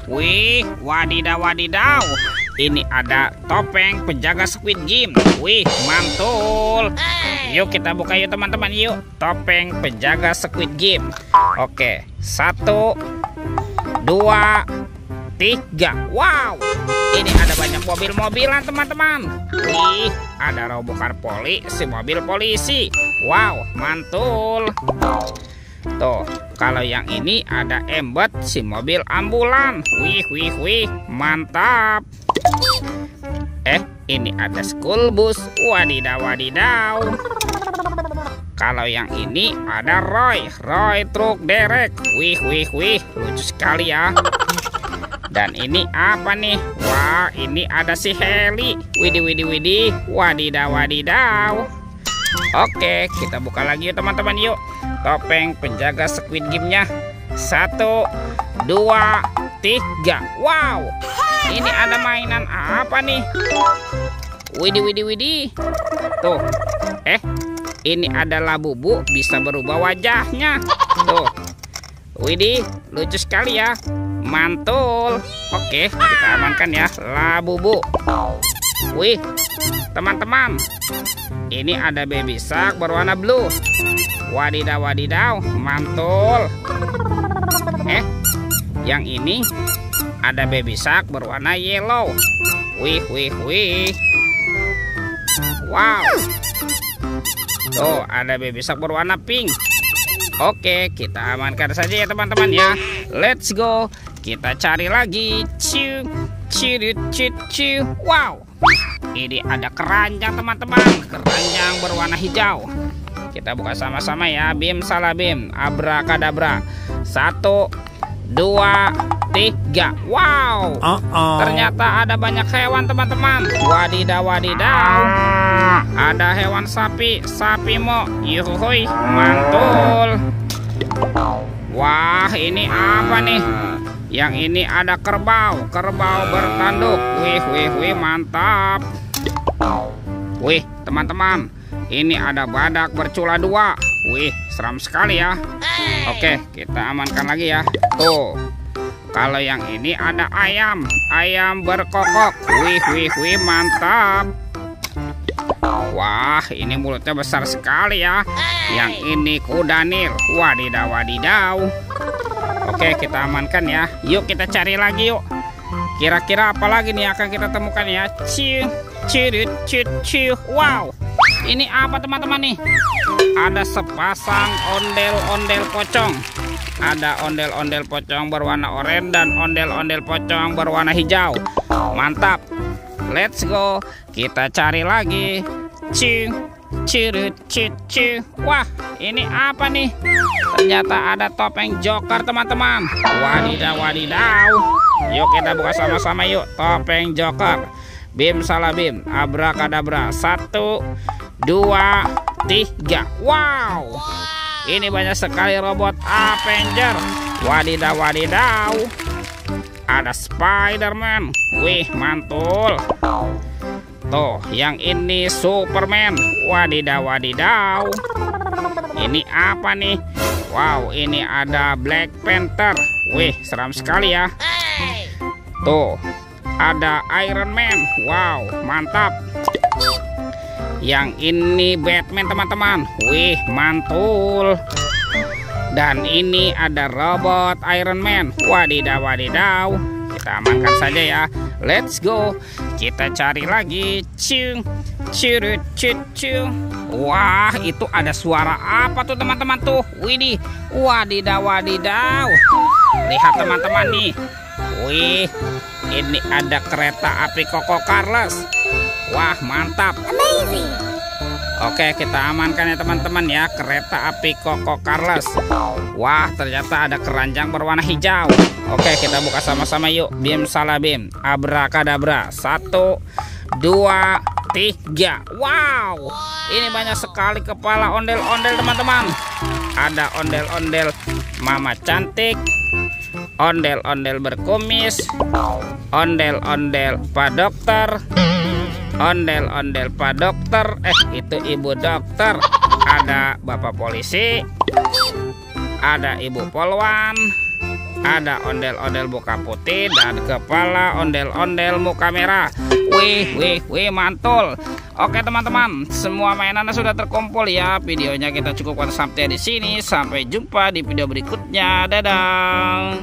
Wih, wadidaw wadidaw. Ini ada topeng penjaga Squid Game. Wih, mantul. Yuk kita buka yuk teman-teman, yuk. Topeng penjaga Squid Game. Oke, 1, 2, 3. Wow, ini ada banyak mobil-mobilan teman-teman. Wih, ada robokan si mobil polisi. Wow, mantul. Tuh, kalau yang ini ada Embed si mobil ambulan. Wih, wih, wih, mantap. Ini ada school bus. Wadidaw, wadidaw. Kalau yang ini ada Roy truk derek. Wih, wih, wih, lucu sekali ya. Dan ini apa nih? Wah, ini ada si Heli. Widih, widih, widih. Wadidaw, wadidaw. Oke, kita buka lagi yuk teman-teman, yuk. Topeng penjaga Squid Game-nya. 1, 2, 3. Wow, ini ada mainan apa nih? Widih, widih, widih. Tuh, ini ada Labubu, bisa berubah wajahnya. Tuh, widih, lucu sekali ya. Mantul. Oke, kita amankan ya Labubu. Wih, teman-teman, ini ada Baby Shark berwarna blue. Wadidaw, wadidaw, mantul. Yang ini ada Baby Shark berwarna yellow. Wih, wih, wih. Wow. Tuh, ada Baby Shark berwarna pink. Oke, kita amankan saja ya teman-teman ya. Let's go. Kita cari lagi. Ciu, ciu, ciu, ciu. Wow, ini ada keranjang teman-teman. Keranjang berwarna hijau. Kita buka sama-sama ya. Bim salah bim, abrakadabra. 1, 2, 3. Wow, ternyata ada banyak hewan teman-teman. Wadidaw, wadidaw. Ada hewan sapi mo. Yuhuy, mantul. Wah, ini apa nih? Yang ini ada kerbau bertanduk. Wih, wih, wih, mantap. Wih, teman-teman, ini ada badak bercula 2. Wih, seram sekali ya. Oke, kita amankan lagi ya. Tuh, kalau yang ini ada ayam berkokok. Wih, wih, wih, mantap. Wah, ini mulutnya besar sekali ya. Yang ini kuda Nil. Wadidaw, wadidaw. Oke, kita amankan ya. Yuk kita cari lagi yuk. Kira-kira apa lagi nih akan kita temukan ya? Ciu, ciu, ciu, ciu. Wow, ini apa teman-teman nih? Ada sepasang ondel-ondel pocong. Ada ondel-ondel pocong berwarna oranye dan ondel-ondel pocong berwarna hijau. Mantap. Let's go. Kita cari lagi. Ciu, ciu, ciu, ciu. Wah, ini apa nih? Ternyata ada topeng Joker teman-teman. Wadidaw, wadidaw. Yuk kita buka sama-sama yuk. Topeng Joker. Bim salah bim, abrakadabra. 1, 2, 3. Wow, ini banyak sekali robot Avenger. Wadidaw, wadidaw. Ada Spider-Man. Wih, mantul. Tuh, yang ini Superman. Wadidaw, wadidaw. Ini apa nih? Wow, ini ada Black Panther. Wih, seram sekali ya. Tuh, ada Iron Man. Wow, mantap. Yang ini Batman teman-teman. Wih, mantul. Dan ini ada robot Iron Man. Wadidaw, wadidaw. Kita amankan saja ya. Let's go. Kita cari lagi. Ciu, ciu, ciu, ciu. Wah, itu ada suara apa tuh teman-teman tuh? Widih, wadidaw, wadidaw. Lihat teman-teman nih. Wih, ini ada kereta api Coco Carlos. Wah, mantap. Amazing. Oke, kita amankan ya teman-teman ya. Kereta api Coco Carlos. Wah, ternyata ada keranjang berwarna hijau. Oke, kita buka sama-sama yuk. Bim salah bim, abrakadabra. 1, 2, 3. Wow, ini banyak sekali kepala ondel-ondel teman-teman. Ada ondel-ondel mama cantik, ondel-ondel berkumis, ondel-ondel Pak Dokter, ondel-ondel Pak Dokter. Itu Ibu Dokter. Ada Bapak Polisi, ada Ibu Polwan, Ada ondel-ondel muka putih dan kepala ondel-ondel muka merah. Wih, mantul. Oke teman-teman, semua mainannya sudah terkumpul ya. Videonya kita cukupkan sampai di sini. Sampai jumpa di video berikutnya. Dadah.